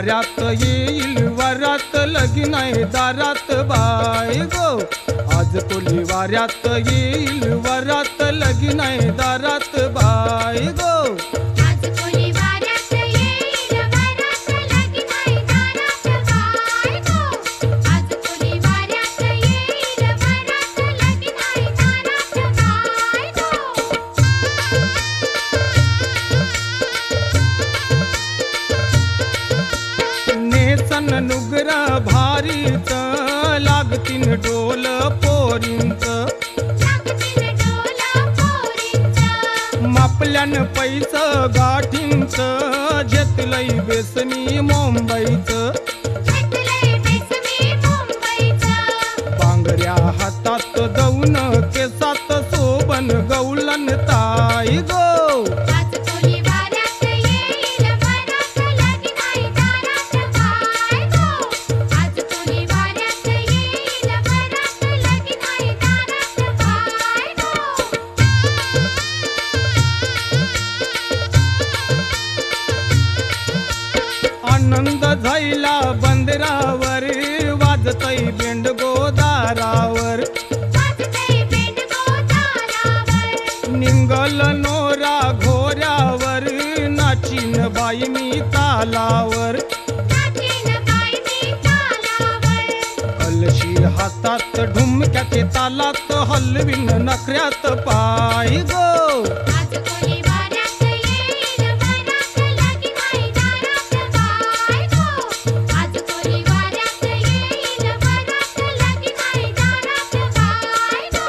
वाऱ्यात येईल वरात लगीन आहे दारात बाय गो। आज कोली वाऱ्यात येईल वरात लगीन आहे दारात बाय गो। आज कोली वाऱ्यात येईल वरात लगीन आहे दारात बाय गो। आज कोली वाऱ्यात येईल वरात लगीन आहे दारात बाय गो। नेसन नुगरा भारीच लागतीन डोल पोरींच। लागतील डोल पोरींच मापल्यान पैस गाठींच घेतलंय बेसनी मुंबईच। घेतलंय बेसमी मुंबईचं बांगड्या हातात दौन केसात सोबन गौलन ताई गो। आज कोली वाऱ्यात येईल वरात लगीन आहे दारात बाय गो। आज कोली वाऱ्यात येईल वरात लगीन आहे दारात बाय गो। आनंद झायला बंदरावर वाजतय बेंड गोदारावर। वाजतंय बेंड गोदारावर निंगल नोरा घोऱ्यावर नाचीन बाई मी तालावर। नाचीन बाई मी तालावर कलशी हातात ढुमक्याचे तालात हलवीन नखऱ्यात पाय गो। आज कोली वाऱ्यात येईल वरात लगीन आहे दारात बाय गो। आज कोली वाऱ्यात येईल वरात लगीन आहे दारात बाय गो।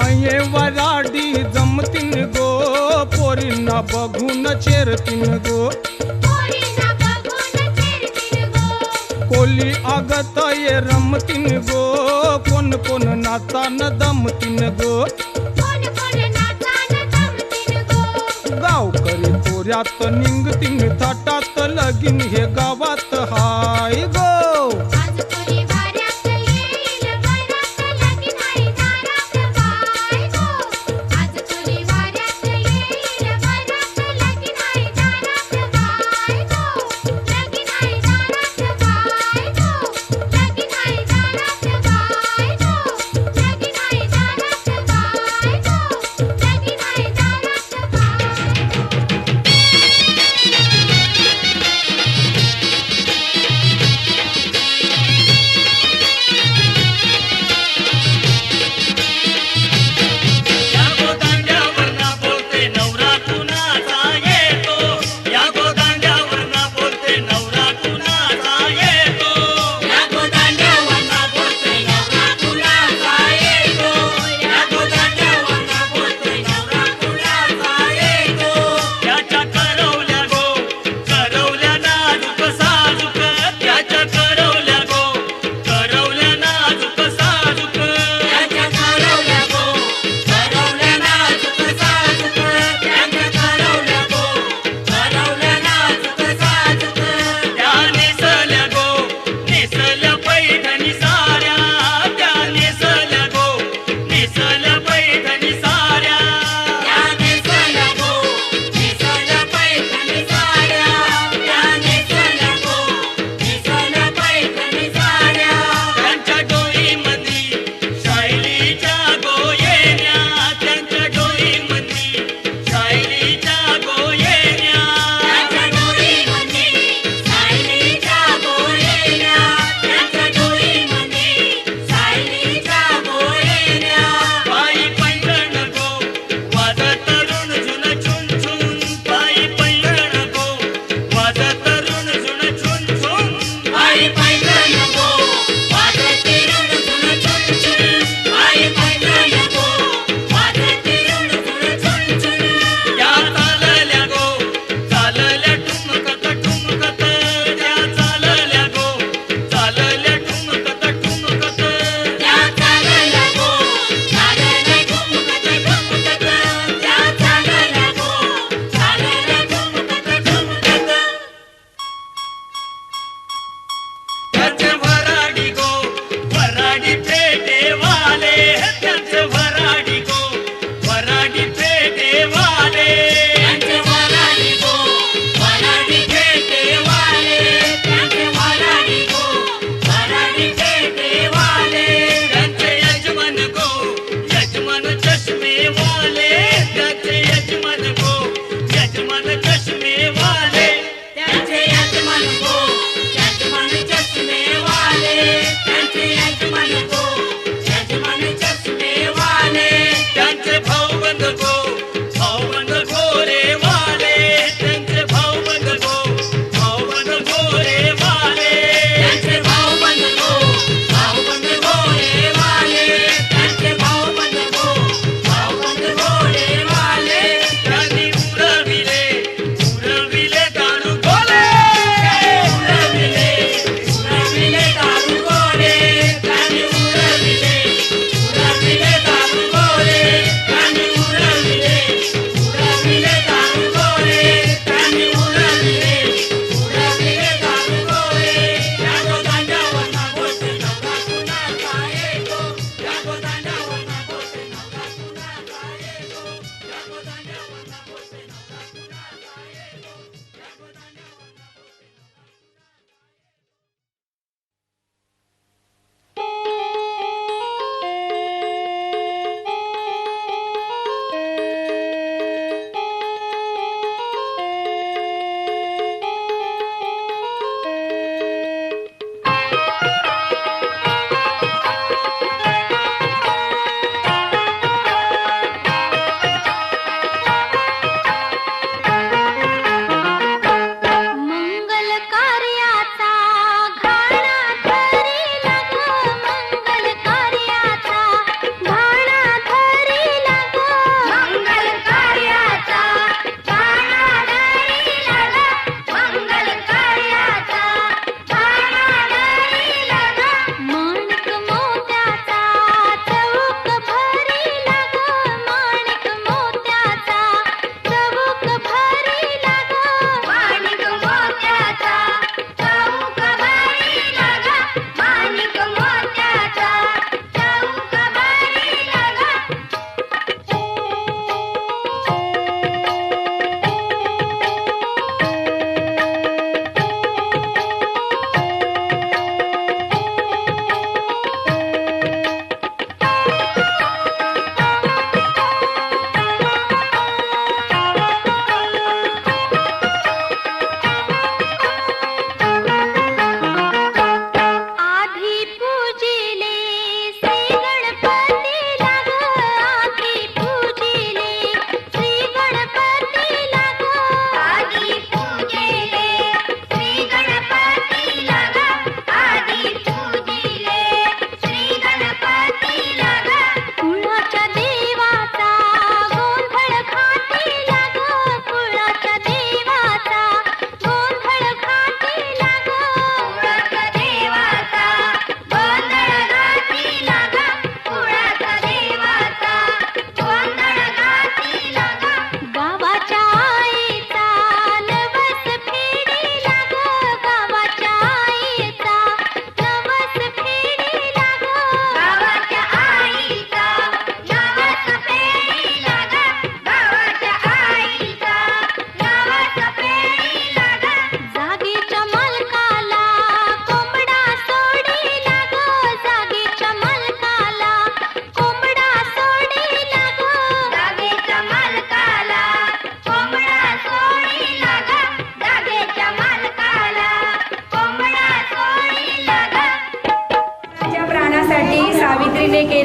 अये वराडी जमतीन गो पोरींना बघून चेरतीन गो। पोरींना बघून चिरतीन गो कोली आगत ये रमतीन गो कोण कोण नाचान दमतीन गो। कोण कोण नाचान दमतीन गो गावकरी कोऱ्यात निंगतीन थाटात लगीन हे गावात हाय गो। आज कोली वाऱ्यात येईल वरात लगीन आहे दारात बाय गो। आज कोली वाऱ्यात येईल वरात लगीन आहे दारात बाय गो। लगीन आहे दारात बाय गो। लगीन आहे दारात बाय गो। लगीन आहे दारात बाय गो। लगीन आहे दारात बाय गो।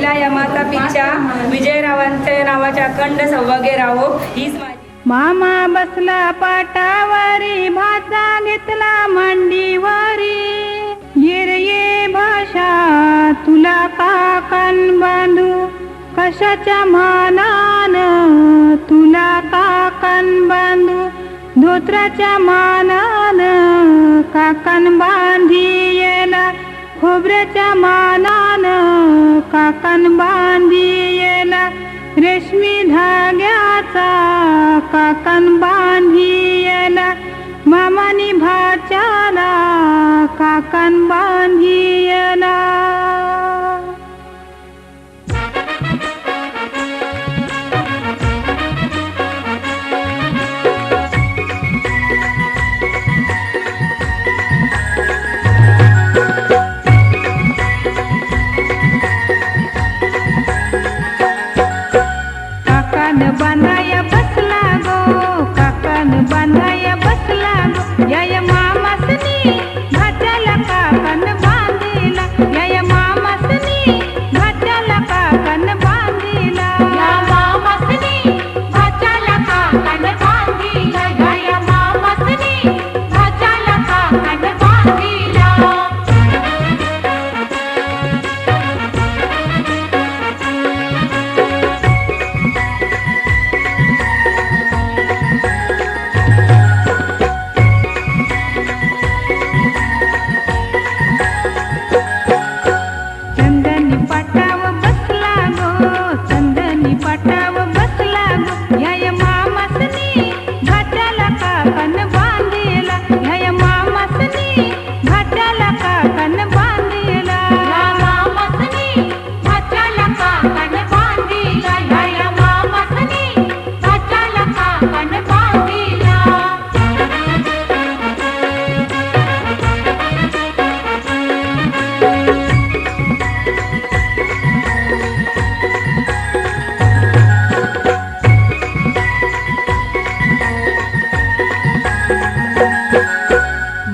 महिला या माता पिच्या विजयरावांच्या नावाच्या अखंड सौभाग्य राहो हीच माझी. मामा बसला पाटावरी भाचा घेतला मांडीवरी गिरये भाषा तुला काकण बांधू कशाच्या मानान तुला काकण बांधू धोत्राच्या मानान काकण बांधियेला खोबऱ्याच्या मानान काकण बांधियेला रेशमी धाग्याचा काकण बांधियेला मामानी भाच्याला काकण बांधियेला. बांधाया बसला गो काकण बांधाया बसला गो या मामासनी भाच्याला काकण बांधिला या मामासनी भाच्याला काकण बांधिला या मामासनी भाच्याला काकण बांधिला या मामासनी भाच्याला काकण बांधिला.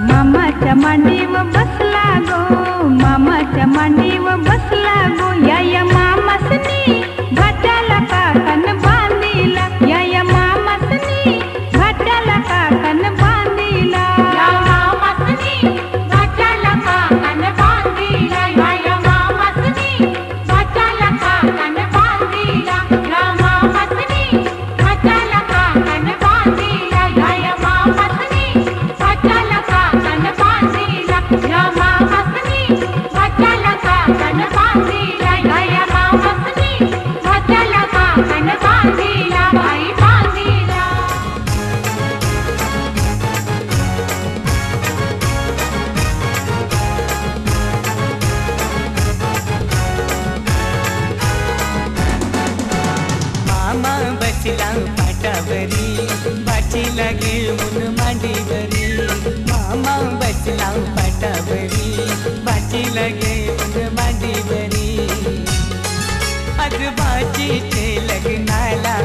मामाच्या मांडीवर बसला गो मामाच्या मांडीवर बसला गो या मामासनी भाच्याला काकण बांधिला या मामासनी भाच्याला काकण बांधिला या मामासनी भाच्याला काकण बांधिला या मामासनी भाच्याला काकण बांधिला या मामासनी भाच्याला काकण बांधिला या मामासनी भाच्याला काकण बांधिला या मामासनी भाच्याला काकण बांधिला या मामासनी भाच्याला काकण बांधिला बाई बांधिला. मामा बसला पाटावरी भाचीला घेऊन मांडीवरी मामा बसला पाटावरी भाचीला घेऊन मांडीवरी आज भाचीचे लग्नाला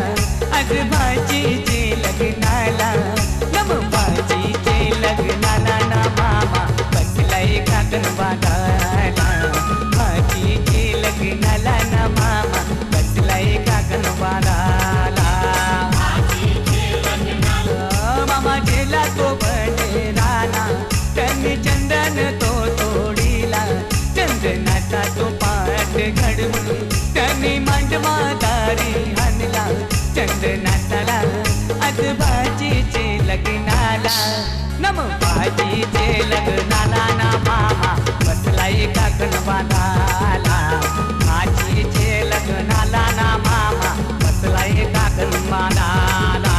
आज भाचीचे लग्नाला नम भाचीचे लग्नाला ना मामा बसलाय काकण बांधायला भाचीचे लग्नाला ना मामा बसलाय काकण बांधायला मामा गेला तो बंडेराला त्यांनी चंदन तो तोडीला चंदनाचा तो पाठ घडवून त्यांनी मांडवा दारी आणला चंदनाचाला आज भाजीचे लग्नाला नम भाजीचे लग्नाला ना मामा बसलाय काकण बांधायला भाजीचे लग्नाला ना मामा बसलाय काकण बांधायला.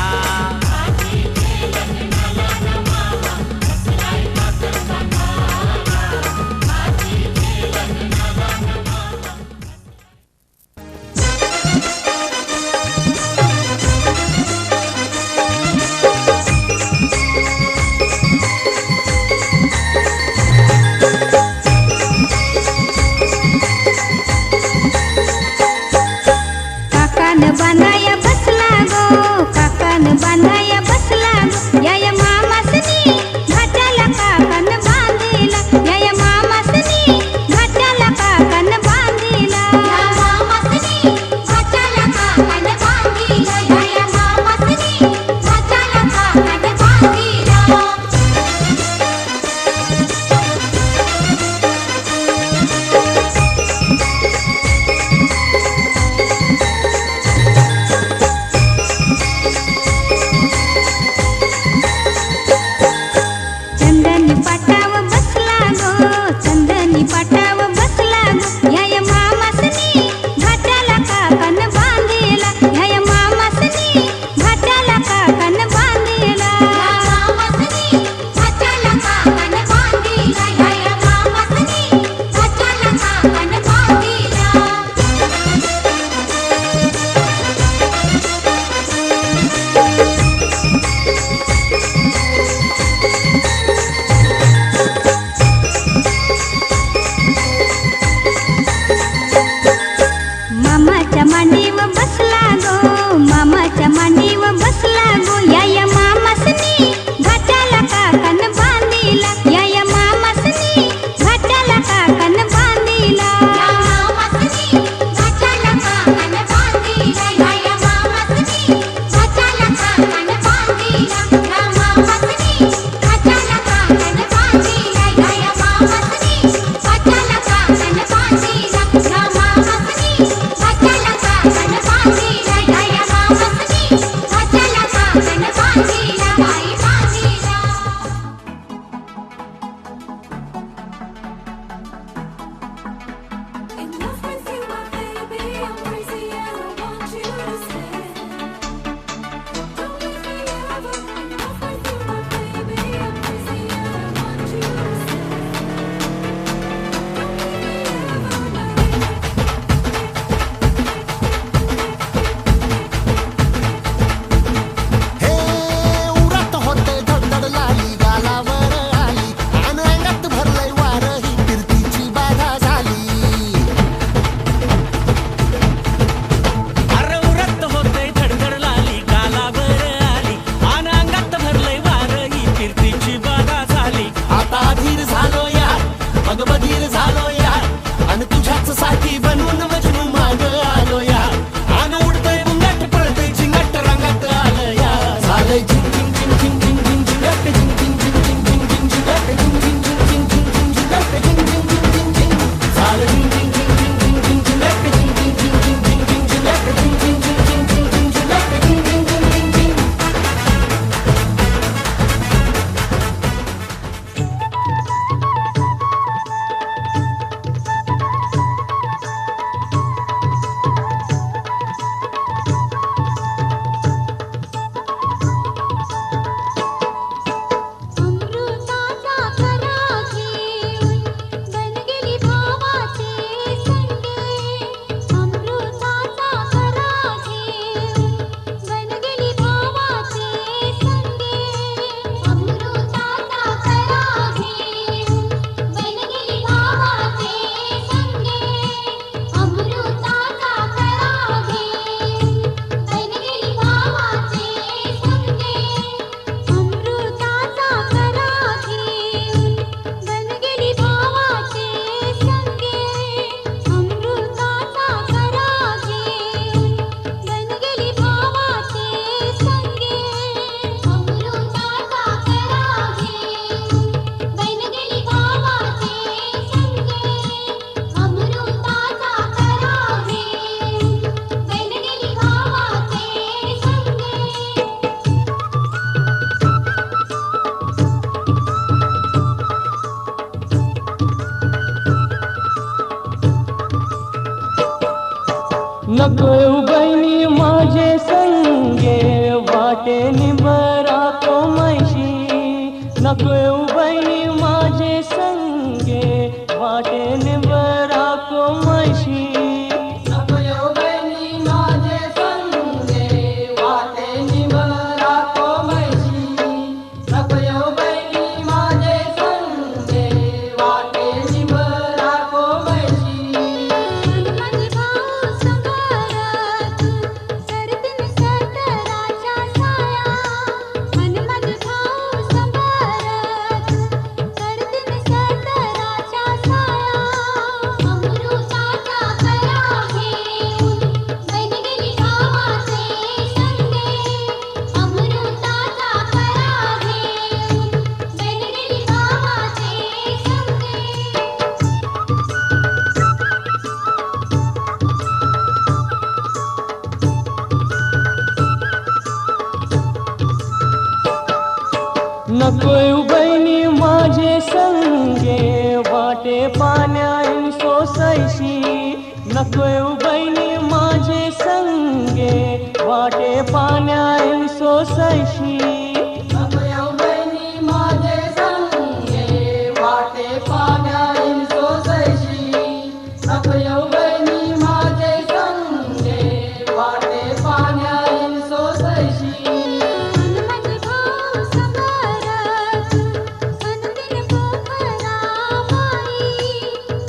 झालंय झिंग झिंग झिंग झिंग झिंग झिंग झिंगाट झिंग झिंग झिंग झिंग झिंग झिंग झिंगाट झिंग झिंग झिंग झिंग झिंग झिंग झिंगाट झिंग झिंग झिंग झिंग झिंग झालं झिंग झिंग झिंग झिंग झिंग झिंग झिंगाट झिंग झिंग झिंग झिंग झिंग झिंग झिंगाट झिंग झिंग झिंग झिंग झिंग झिंग झिंगाट झिंग झिंग झिंग झिंग झिंग अमृताचा करा घेऊन बनगेली भावाचे संगे अमृताचा करा घेऊन बनगेली भावाचे संगे अमृताचा करा घेऊन बनगेली भावाचे संगे अमृताचा करा घेऊन बनगेली भावाचे संगे अमृताचा करा घेऊन बनगेली भावाचे संगे अमृताचा करा घेऊन बनगेली भावाचे संगे अमृताचा करा घेऊन बनगेली भावाचे संगे अमृताचा करा घेऊन बनगेली भावाचे नको बहिणी माझे संगे वाटे निबरा तो मैशी नको बहिणी माझे संगे वाटे निबरा को मैशी नको बहिणी माझे संगे वाटे निबरा को मैशी नको बहिणी माझे संगे वाटे निबरा को मैशी हनुमंत भाऊ संभारत करतीन सरदाराच्या साया हनुमंत भाऊ संभारत करतीन सरदाराच्या साया अमृताचा करा घेऊन बनगेली भावाचे संगे अमृताचा करा घेऊन बनगेली भावाचे नको बहिणी माझे संगे वाटे पाण्यान सोसायशी नको बहिणी माझे संगे वाटे पाण्यान सोसायशी नको बहिणी माझे संगे वाटे पाण्यान सोसायशी नको बहिणी माझे संगे वाटे पाण्यान सोसायशी हनुमंत भाऊ संभारत बनतीन पोखराबाई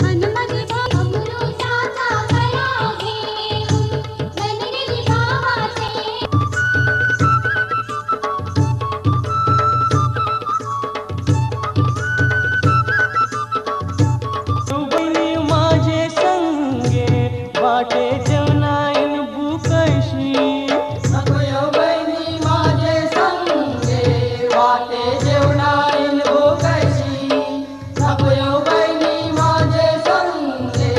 हनुमंत भाऊ अमृताचा करा घेऊन बनगेली भावाचे बहिणी माझे संगे वाटे जेवणायन बुकशी नको बहिणी माझे संगे वाटे जेवणायन बुकशी नको बहिणी माझे संगे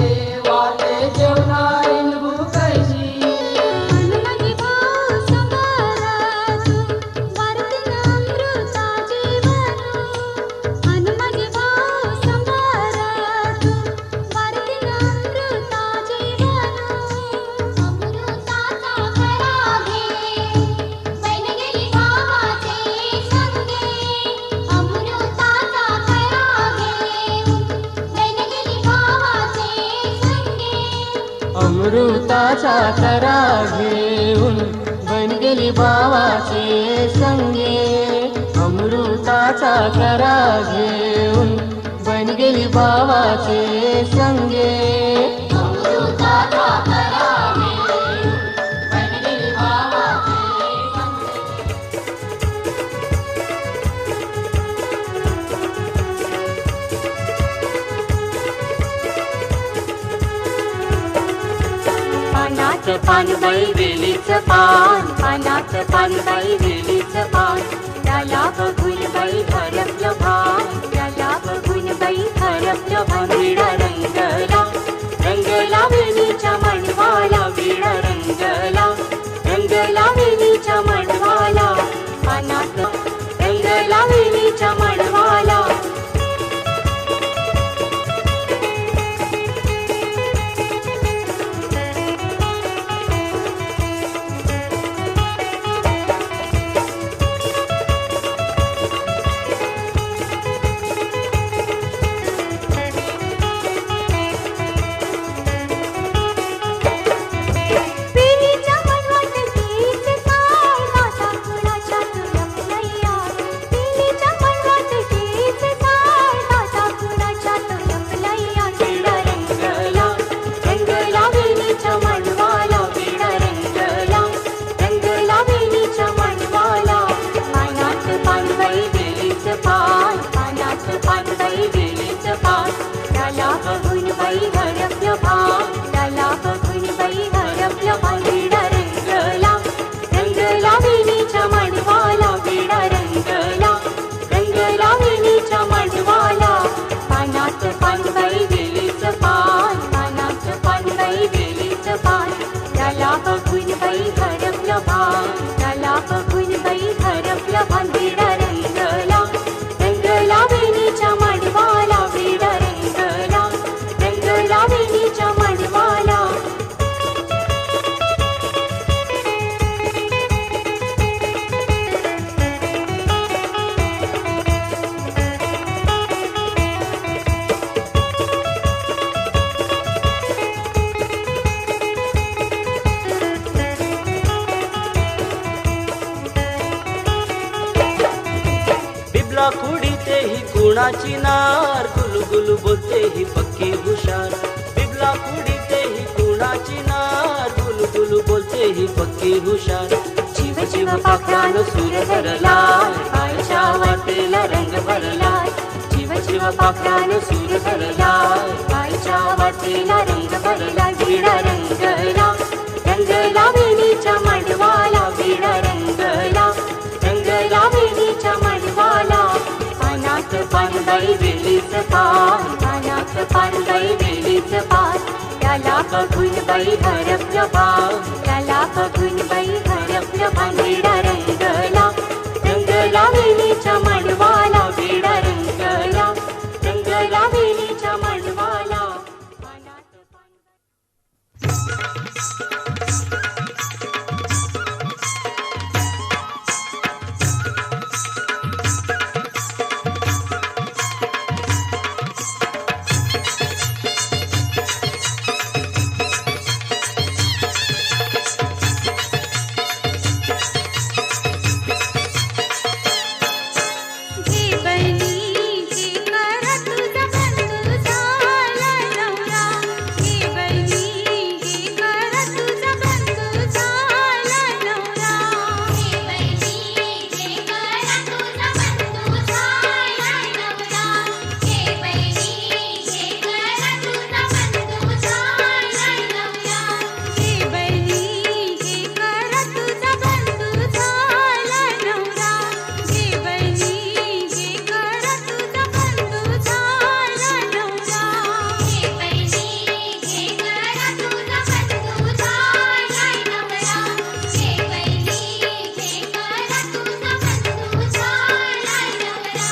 वाटे जेवणायन बुकशी हनुमंत भाऊ संभारत वारतीन अमृता जीवन हनुमंत भाऊ संभारत वारतीन अमृता जीवन अमृताचा करा घेऊन बनगेली भावाचे संगे अमृताचा करा घेऊन बनगेली भावाचे संगे अमृताचा करा घेऊन बनगेली भावाचे संगे अमृताचा करा घेऊन बनगेली भावाचे संगे अमृताचा करा घेऊन बनगेली भावाचे पानाचं पान बाई वेलीचं पान पानाचं पान बाई वेलीचं पान खुडी तेही गुणाची नार, गुलगुल बोलते ही पक्की हुशार. बिगला खुडी तेही गुणाची नार, गुलगुल बोलते ही पक्की हुशार. जीव जीव पाखरानं सूर धरलाय, पायाच्या वाटेला रंग भरलाय. जीव जीव पाखरानं सूर धरलाय, पायाच्या वाटेला रंग भरलाय. विडा रंगला रंगला वेणीच्या मांडवाला, विडा रंगला रंगला वेणीच्या मांडवाला. पानात पानबाई वेलीच पान, पानात पानबाई वेलीच पान. त्याला बघून बाई हरपलं भान, त्याला बघून बाई हरपलं भान. विडा रंगला रंगला वेणीच्या मांडवाला, विडा रंगला रंगला वेणीच्या मांडवाला. पानात घे बहिणी घे कर तुझा बंधू झाला नवरा. घे बहिणी घे कर तुझा बंधू झाला नवरा. घे बहिणी घे कर तुझा बंधू झाला नवरा. घे बहिणी घे कर तुझा बंधू झाला नवरा. घे बहिणी घे कर तुझा बंधू झाला नवरा. घे बहिणी घे कर तुझा बंधू झाला नवरा. घे बहिणी घे कर तुझा बंधू झाला नवरा. घे बहिणी घे कर तुझा बंधू झाला नवरा.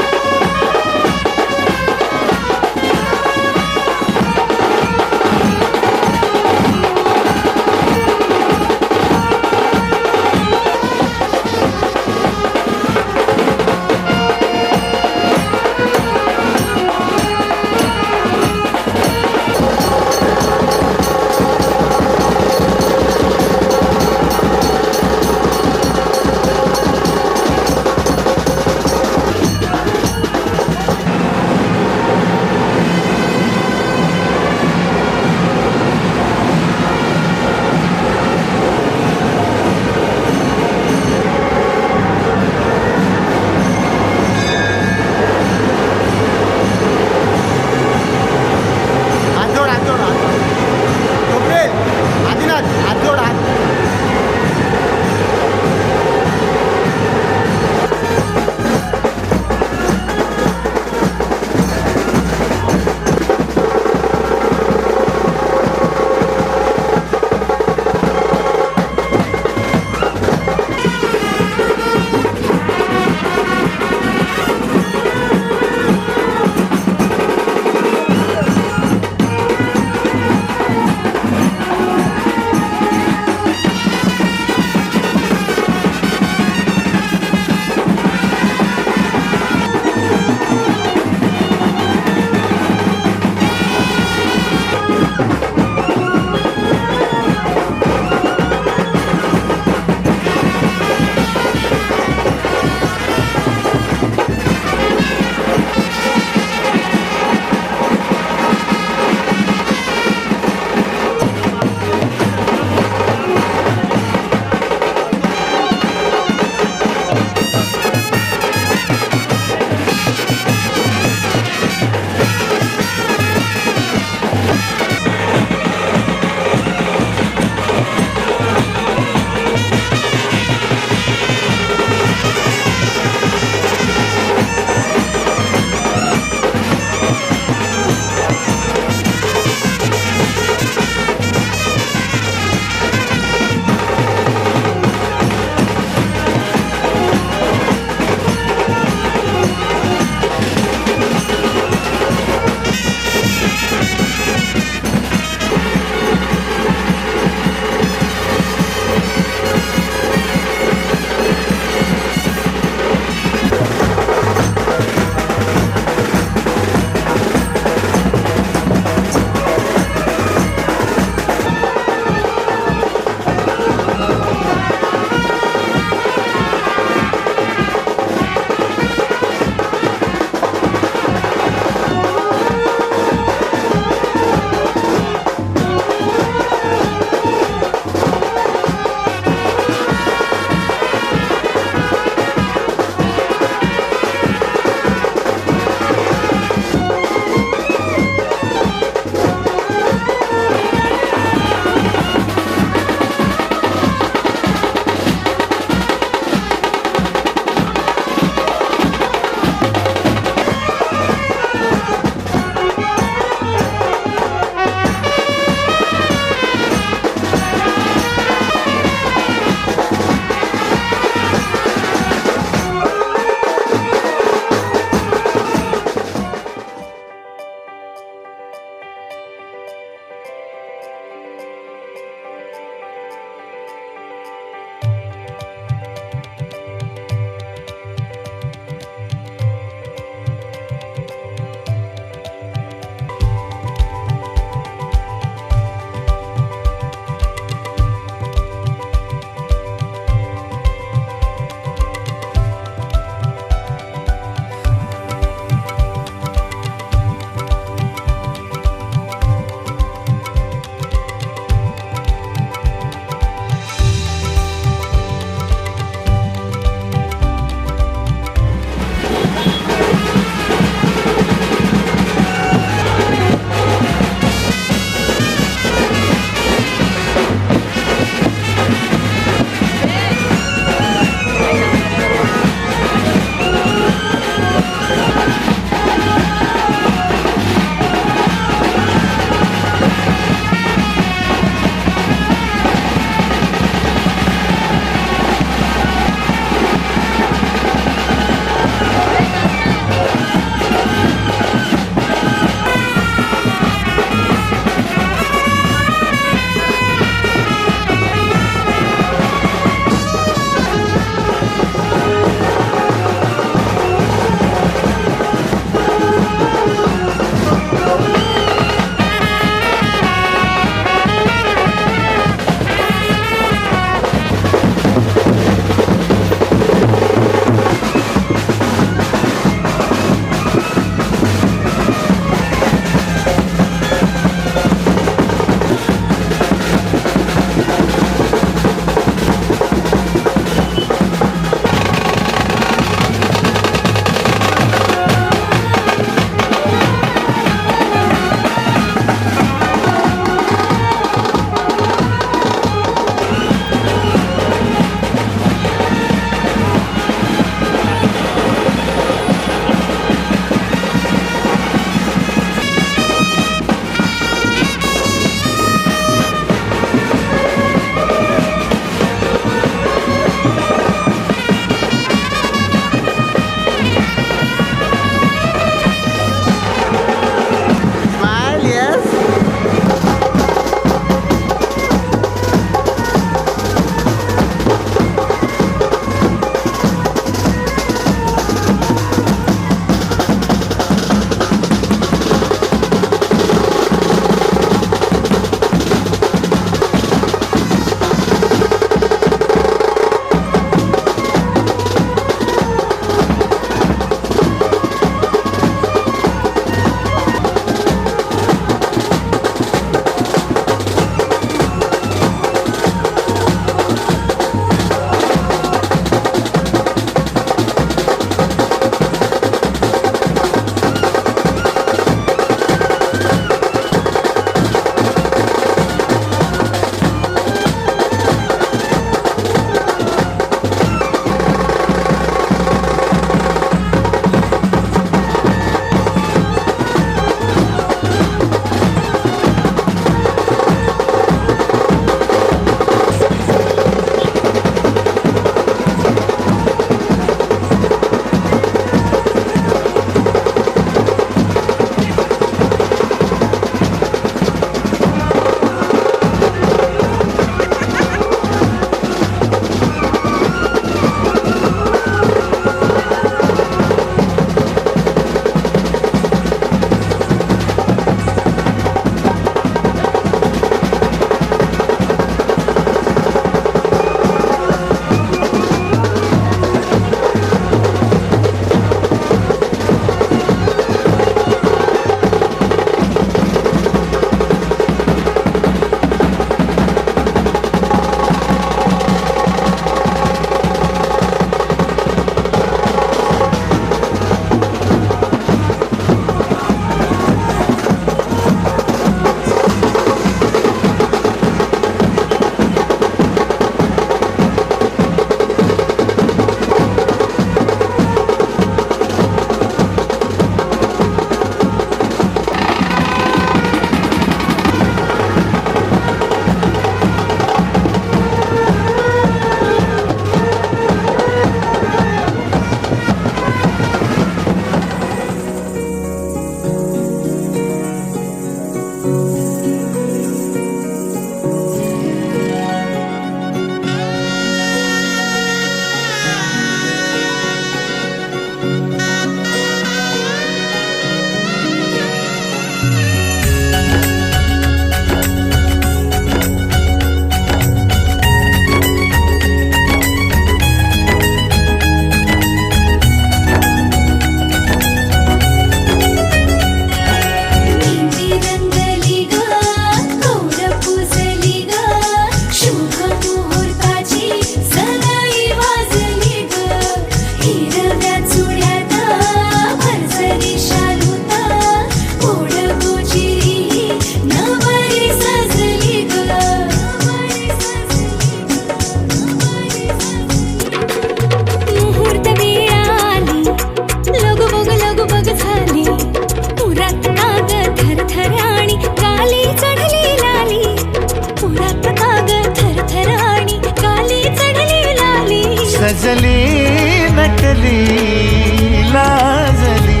लाजली लाजली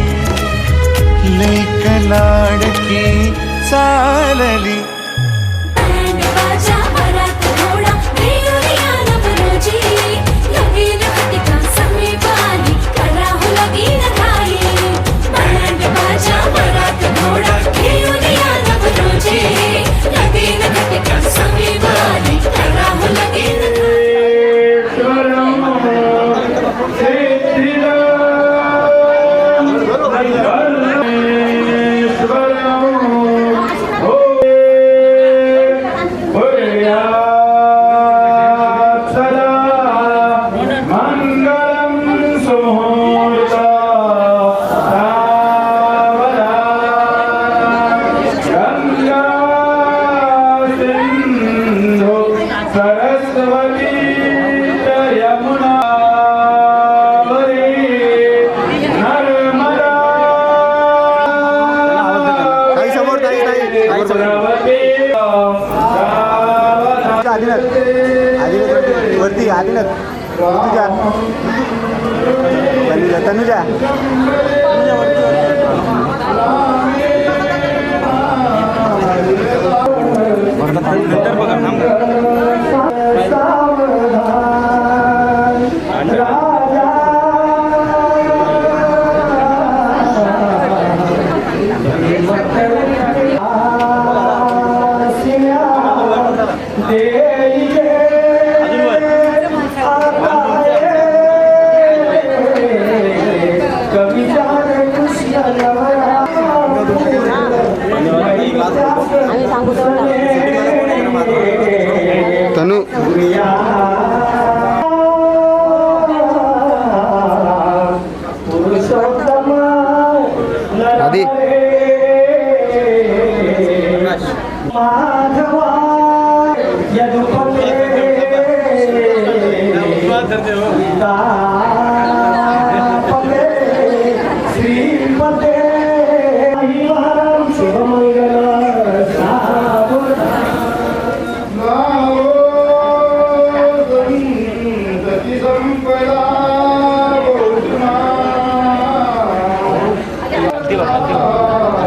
लेक लाडकी चालली बँड बाजा वरात घोडा रेवरिया नवरोजी लगीन घटिका समीपाली कराहू लगीन घाई बँड बाजा वरात घोडा रेवरिया नवरोजी लगीन घटिका समीपाली कराहू लगीन वरती आदिनाथ तनुजा नंतर बघा तनु आदि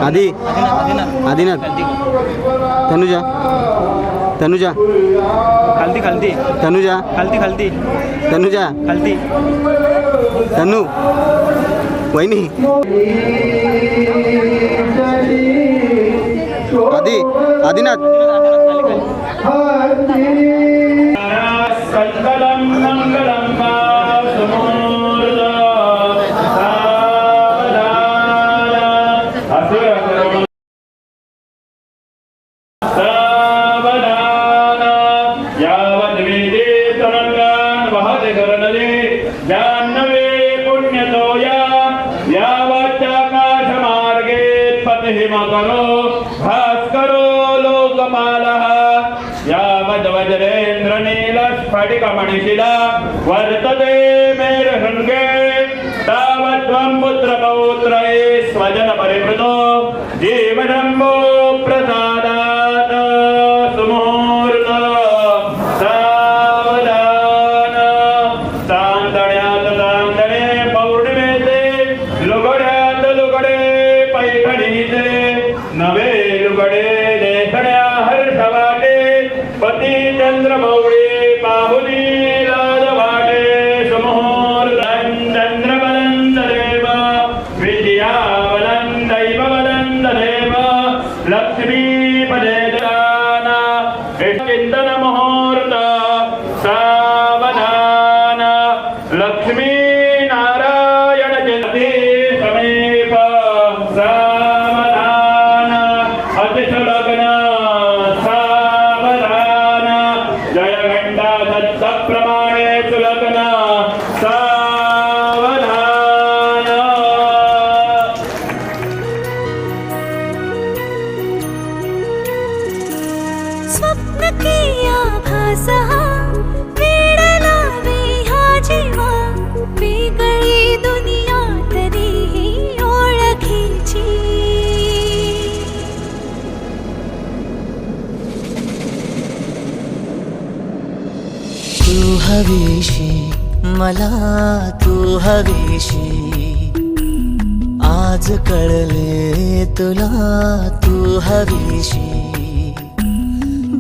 आदि आदिनाथ तनुजा तनुजा खालती खालती तनुजा खालती खालती तनुजा खालती तनु वहिनी आदि आदिनाथ संकलम मंगलम करो भास्करो लोकपालः यावद्वज्रेन्द्र नीलस्फटिकमणिशिला वर्तते मेरुशृङ्गे तावत्त्वं पुत्रपौत्रै स्वजनपरिवृतो जीवशम्भो प्रसादात् सुमुहूर्त सावधान तान्दण्यात् तान्दणे पौर्णिमेते लुगड्यात् लुगडे पैठणीचे नवे लुगडे देशण्या हर्षवाटे पती चंद्रमौळी बाहुली राजवाटे सुमुहूर्तं चंद्रवदनदेव विद्यावदनदैव वदनदेव लक्ष्मीपदे दाना चिन्तन मुहूर्त सावधान लक्ष्मी नारायण चिंती समीप सावधान अतिश लग्न सावधान जय घंटा दत्त प्रमाणे सुलग्न सावधान स्वप्न किया भासहा वेड लावे हा जीवा वेगळी दुनिया तरीही ओळखीची तू हवीशी मला तू हवीशी. आज कळले तुला तू हवीशी.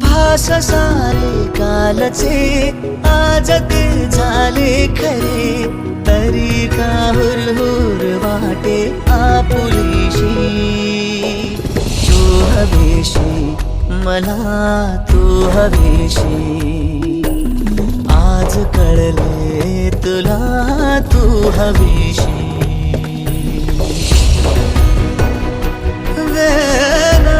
भास सारे कालचे आज ते झाले खरे. तरी का हुरहुर वाटे आपुलीशी. तू हवीशी मला तू हवीशी. आज कळले तुला तू हवीशी. वेना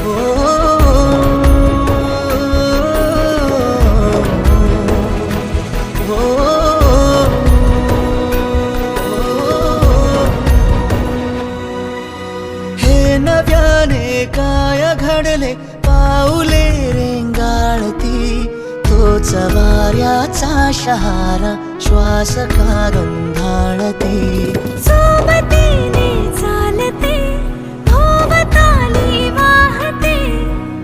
ओ, ओ, ओ, हे नव्याने काय घडले पाऊले रेंगाळती. तोच वाऱ्याचा शहारा श्वास का गंधाळते. सोबतीने चालते भोवताली वाहते.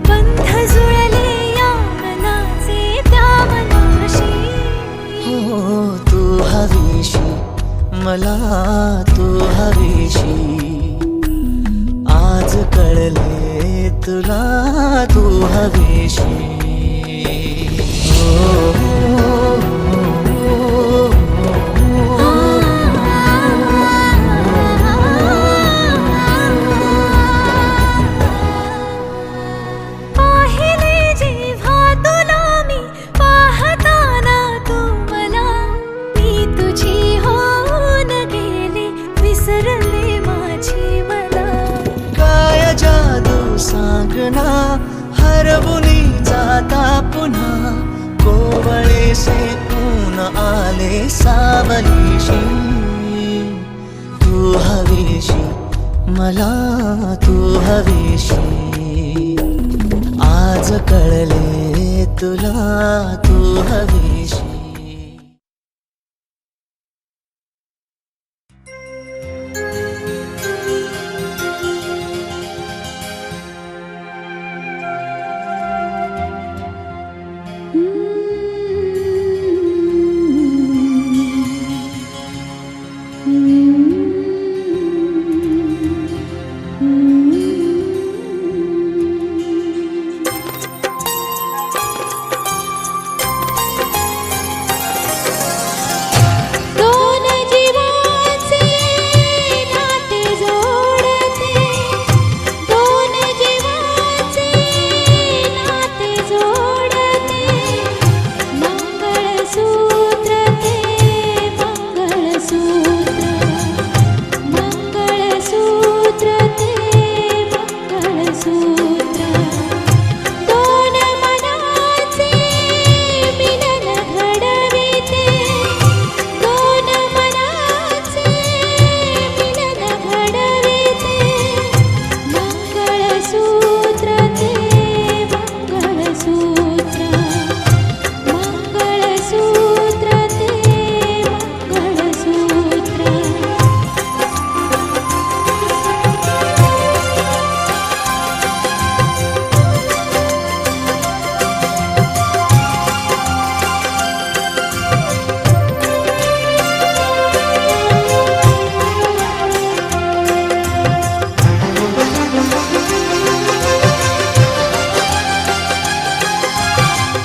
बंध जुळले या मनाचे त्या मनाशी. हो तू हवीशी मला तू हवीशी. आज कळले तुला तू हवीशी. हो, हो, पाहिले जेव्हा तुला मी पाहताना तू मला. मी तुझी होऊन गेले विसरले माझी मला. काय जादू सांगना हरवुनी जाता पुन्हा. कोवळे से ऊन आले सावलीशी. तू हवीशी मला तू हवीशी. आज कळले तुला तू हवीशी. दोन जीवाचे नाते जोडते. दोन जीवाचे नाते जोडते. मंगळसूत्र ते मंगळसूत्र. मंगळसूत्र ते मंगळसूत्र. दोन मनाचे मिलन घडविते. दोन मनाचे मिलन घडविते. मंगळसूत्र ते मंगळसूत्र. मंगळसूत्र ते मंगळसूत्र.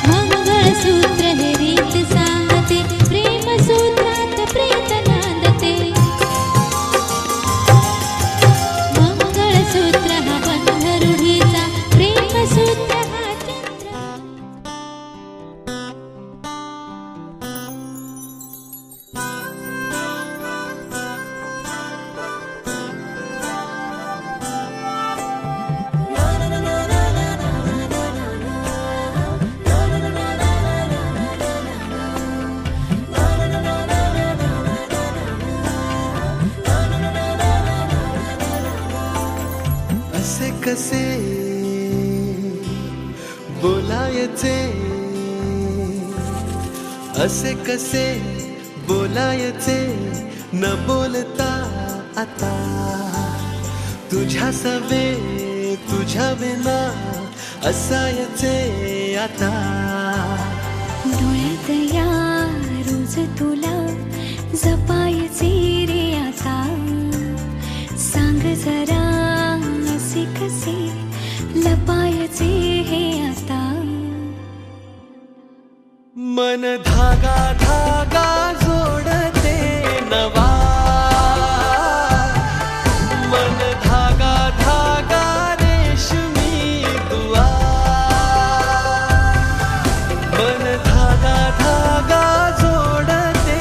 मंगळसूत्र हे रीत सांगते. प्रेमसूत्रात प्रीत नांदते. मंगळसूत्र हा बंध रूढीचा. प्रेमसूत्र हा चंद्र. असे कसे बोलायचे. असे कसे बोलायचे न बोलता आता. तुझ्या सवे तुझ्या बिना असायचे आता. डोळ्यात या रोज तुला जपायचे रे आता. सांग जरा असे कसे लपायचे हे आता. मन धागा धागा जोडते नवा. मन धागा धागा रेशमी दुआ. मन धागा धागा जोडते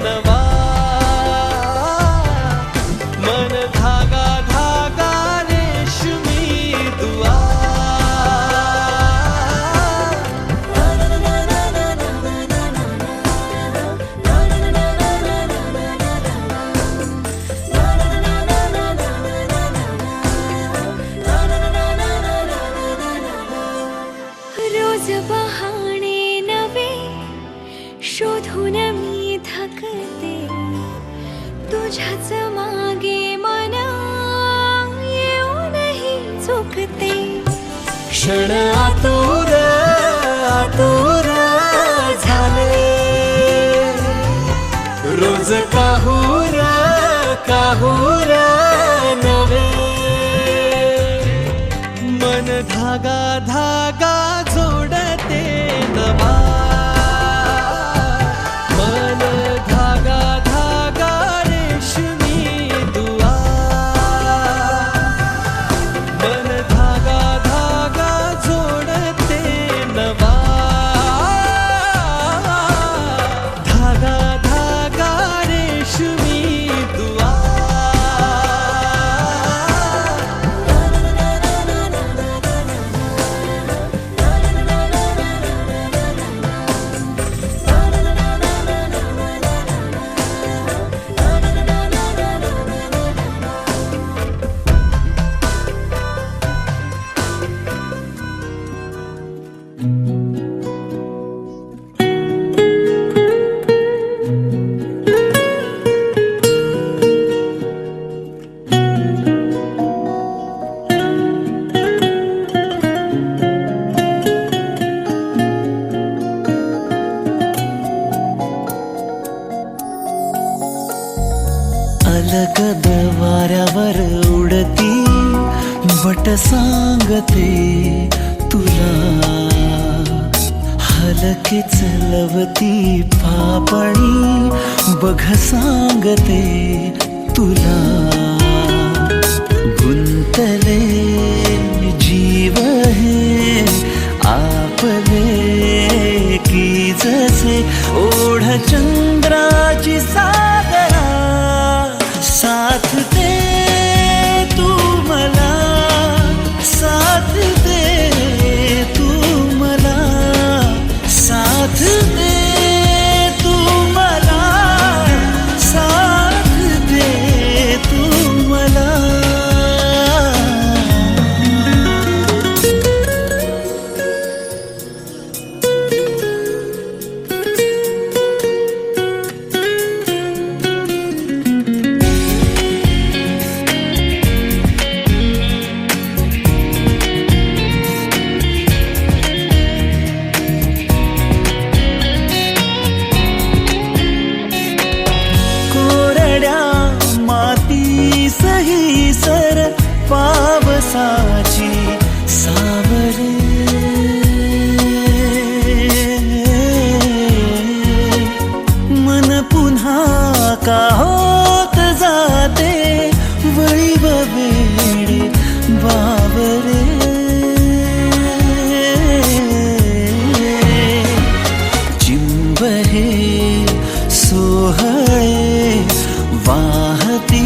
नवा. मन धागा धागा रेशमी दुआ. रोज बहाणे नवे शोधून मी थकते. तुझ्याच मागे मन येऊनही चुकते. क्षण आतुर आतुर झाले. रोज काहूर काहूर नवे. मन धागा धागा जोडते नवा. मन धागा धागा रेशमी दुआ. मन धागा धागा जोडते नवा. धागा धागा रेशमी दुआ. अलगद वाऱ्यावर उडती वट सांगते तुला. हलके चलवती पापणी बघ सांगते तुला. गुंतले जीव हे आपले की जसे ओढ चंद्राची सागरा. साथ दे तू मला. साथ दे तू मला. साथ दे तू मला. साथ दे तू मला. सही सर पावसाची सावरे. मन पुन्हा का होत जाते वळी वेडे बावरे. चिंब हे सोहळे वाहती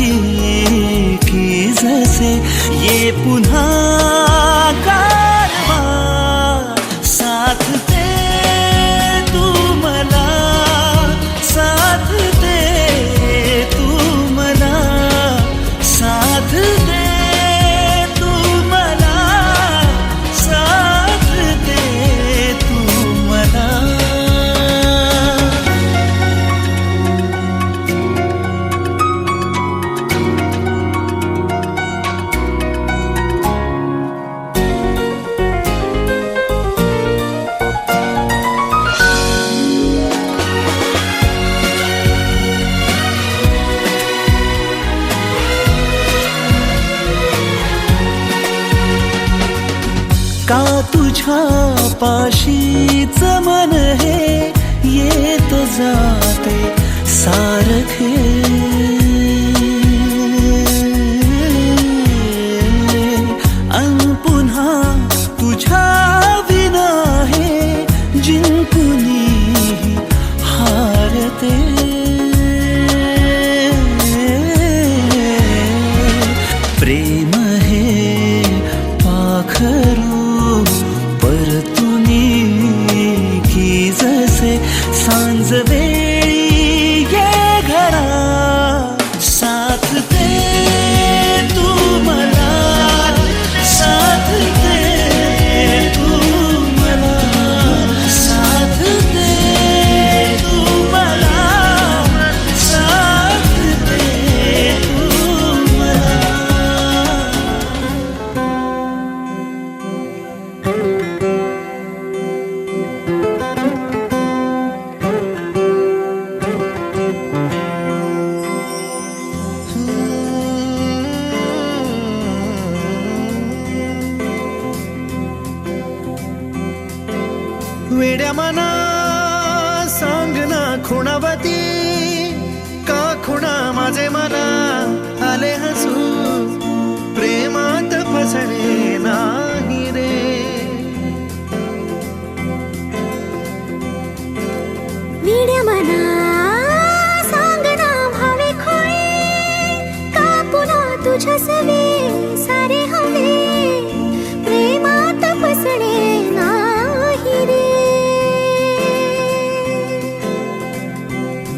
की जसे ये पुन्हा गारवा. साथ दे तू मला. साथ दे तू मला. साथ दे तू मला. का तुझ्या पाशीच मन हे येत जाते सारखे पुन्हा तुझ्या विना हे जिंकुनी हारते प्रेम हे पाखरू परतुनी की जसे सांज वेळी ये घरा साथ दे तू मला साथ दे तू मला साथ दे तू मला साथ दे तू मला वेड्या मना सांग ना खुणावती का खुणा माझे मला आले हसू प्रेमात फसणे नाही रे विड्या मना सांग ना भावे खोळे का पुन्हा तुझ्या सवे सारे हवे प्रेमात फसणे नाही रे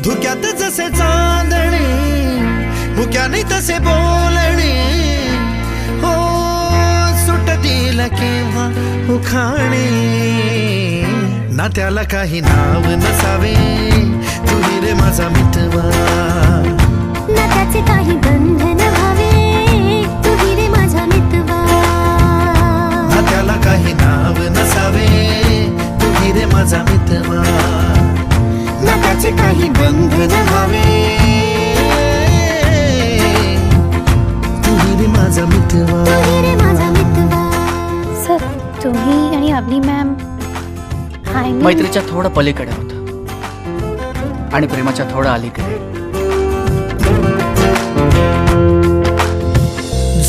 धुक्यात जसे चांदणे मुक्याने तसे बोलणे हो सुटतील केव्हा उखाणे ना त्याला काही नाव नसावे तुही रे माझा मितवा ना त्याचे काही बंधन व्हावे तुही रे माझा मितवा ना त्याला काही नाव नसावे तुही रे माझा मितवा ना त्याचे काही बंधन व्हावे तुही रे माझा मितवा तुही रे माझा मितवा सर तुम्ही आणि अवनी मॅम मैत्रीच्या थोडं पलीकडे होतं आणि प्रेमाच्या थोडं अलीकडे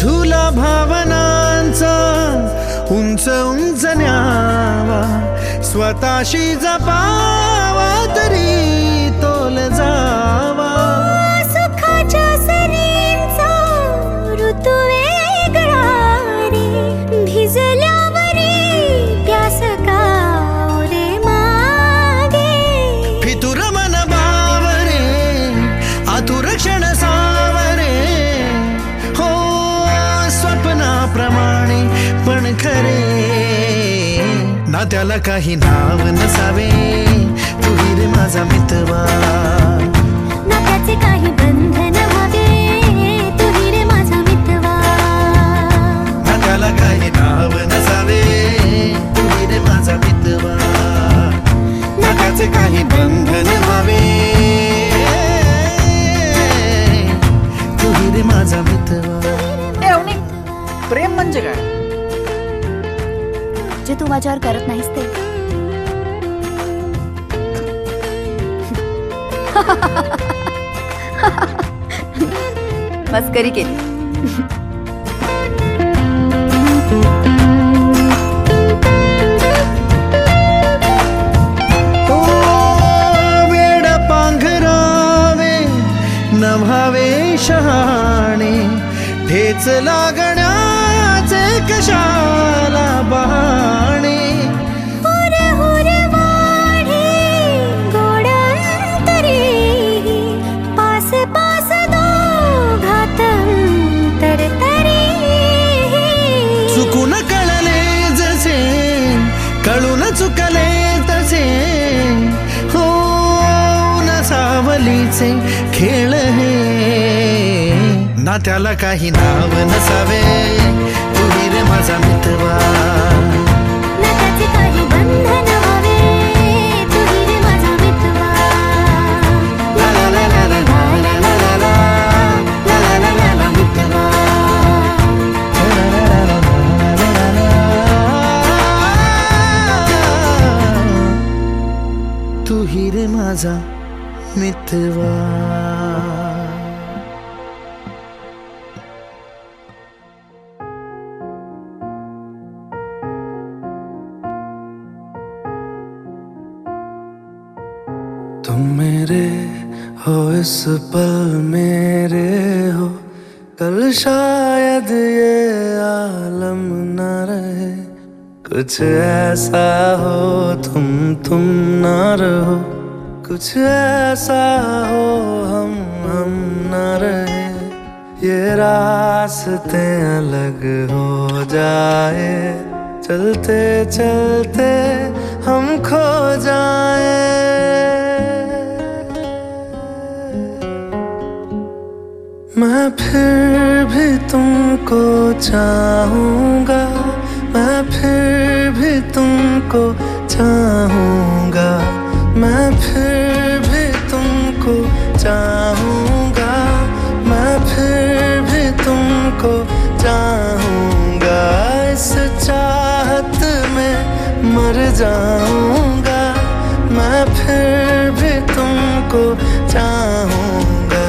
झुला भावनांचा उंच उंच न्यावा स्वतःशी जपावा तरी तोल जावा सुखाच्या सरींचा ऋतू वेगळा रे भिजल्यावरी प्यास का रे मागे फितुर मन बावरे आतुर क्षण सावरे हो स्वप्नाप्रमाणे पण खरे ना त्याला काही नाव नसावे तुही रे माझा मितवा ना त्याचे काही बंधन व्हावे तुही रे माझा मितवा ना त्याला काही नाव नसावे तुही रे माझा मितवा ना त्याचे काही बंधन व्हावे तुही रे माझा मितवा प्रेम म्हणजे काय जे तू माझ्यावर करत नाहीस ते मस्करी केली वेड पांघरावे नभावे शहाणे ठेच लागण्याचे कशाला बहाणे हुर हुर वाढे गोड अंतरी पास पास दोघात अंतर तरी चुकून कळले जसे कळून चुकले तसे हो न सावलीचे खेळ हे ना त्याला काही नाव नसावे तुही रे माझा मितवा ना त्याचे काही बंधन व्हावे तुही रे माझा मितवा ला ला ला ला ला ला ला ला ला ला ला ला ला ला मितवा ला ला ला ला ला ला ला ला मितवा। तुम मेरे हो इस पल मेरे हो, कल शायद ये आलम न रहे। कुछ ऐसा हो तुम ना रहो, कुछ ऐसा हो हम ना रहे। ये रास्ते अलग हो जाए, चलते चलते हम खो जाए। मैं फिर भी तुमको चाहूँगा, मैं फिर भी तुमको चाहूँगा, मैं फिर भी तुमको चाहूँगा, मैं फिर भी तुमको चाहूँगा। इस चाहत में मर जाऊँगा, मैं फिर भी तुमको चाहूँगा।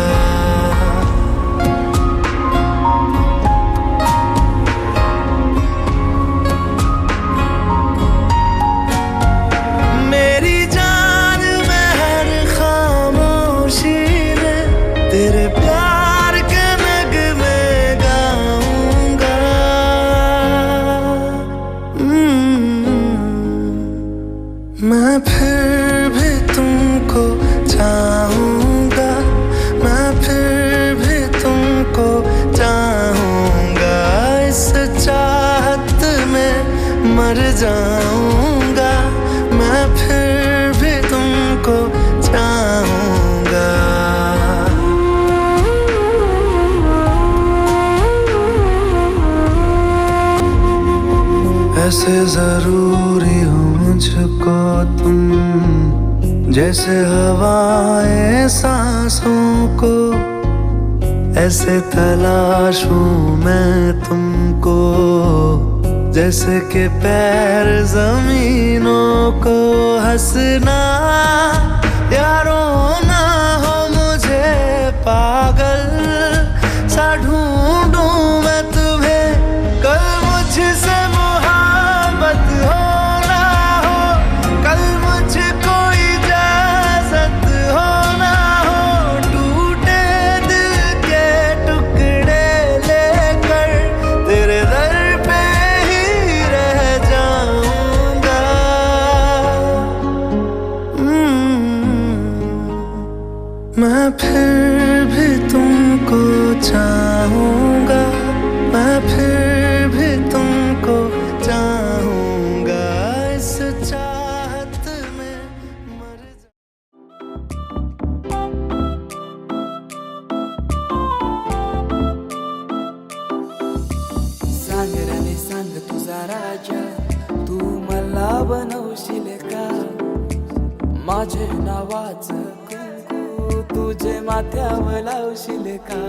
तेरे प्यार के नगमे गाऊंगा। मैं फिर भी तुमको चाहूँगा, मैं फिर भी तुमको चाहूँगा। इस चाहत में मर जाऊँगा, मैं फिर भी तुमको चाहूँगा। ऐसे जरूरी हो मुझको तुम, जैसे हवाएं सांसों को। ऐसे तलाशूं मैं तुमको, जैसे कि पैर जमीनों को। हंसना या रोना हो मुझे पागल सा ढूंढूं मैं तुम्हें। कल मुझसे हो ना हो, कल मुझको इजाजत हो ना हो। टूटे दिल के टुकड़े लेकर तेरे दर पे ही रह जाऊंगा। मैं फिर भी तुमको चाहूँगा, मैं फिर भी तुमको चाहूँगा। इस चाहत में मर सांग रे सांग तुझा राजा, तू मला बनवशील का? माझे नावाचं कुंकू तुझे माथ्यावर लावशील का?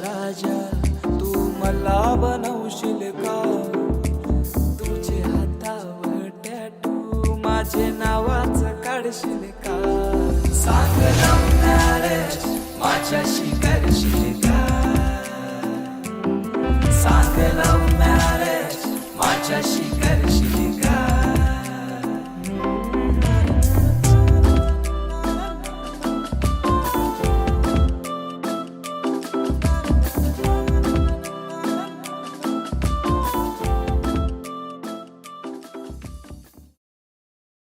राजा तू मला बनवशील का? तुझे हातावर टॅटू माझे नावाचं काढशील का? सांग लव्ह मॅरेज माझ्याशी करशील का? सांग लव्ह मॅरेज माझ्याशी करशील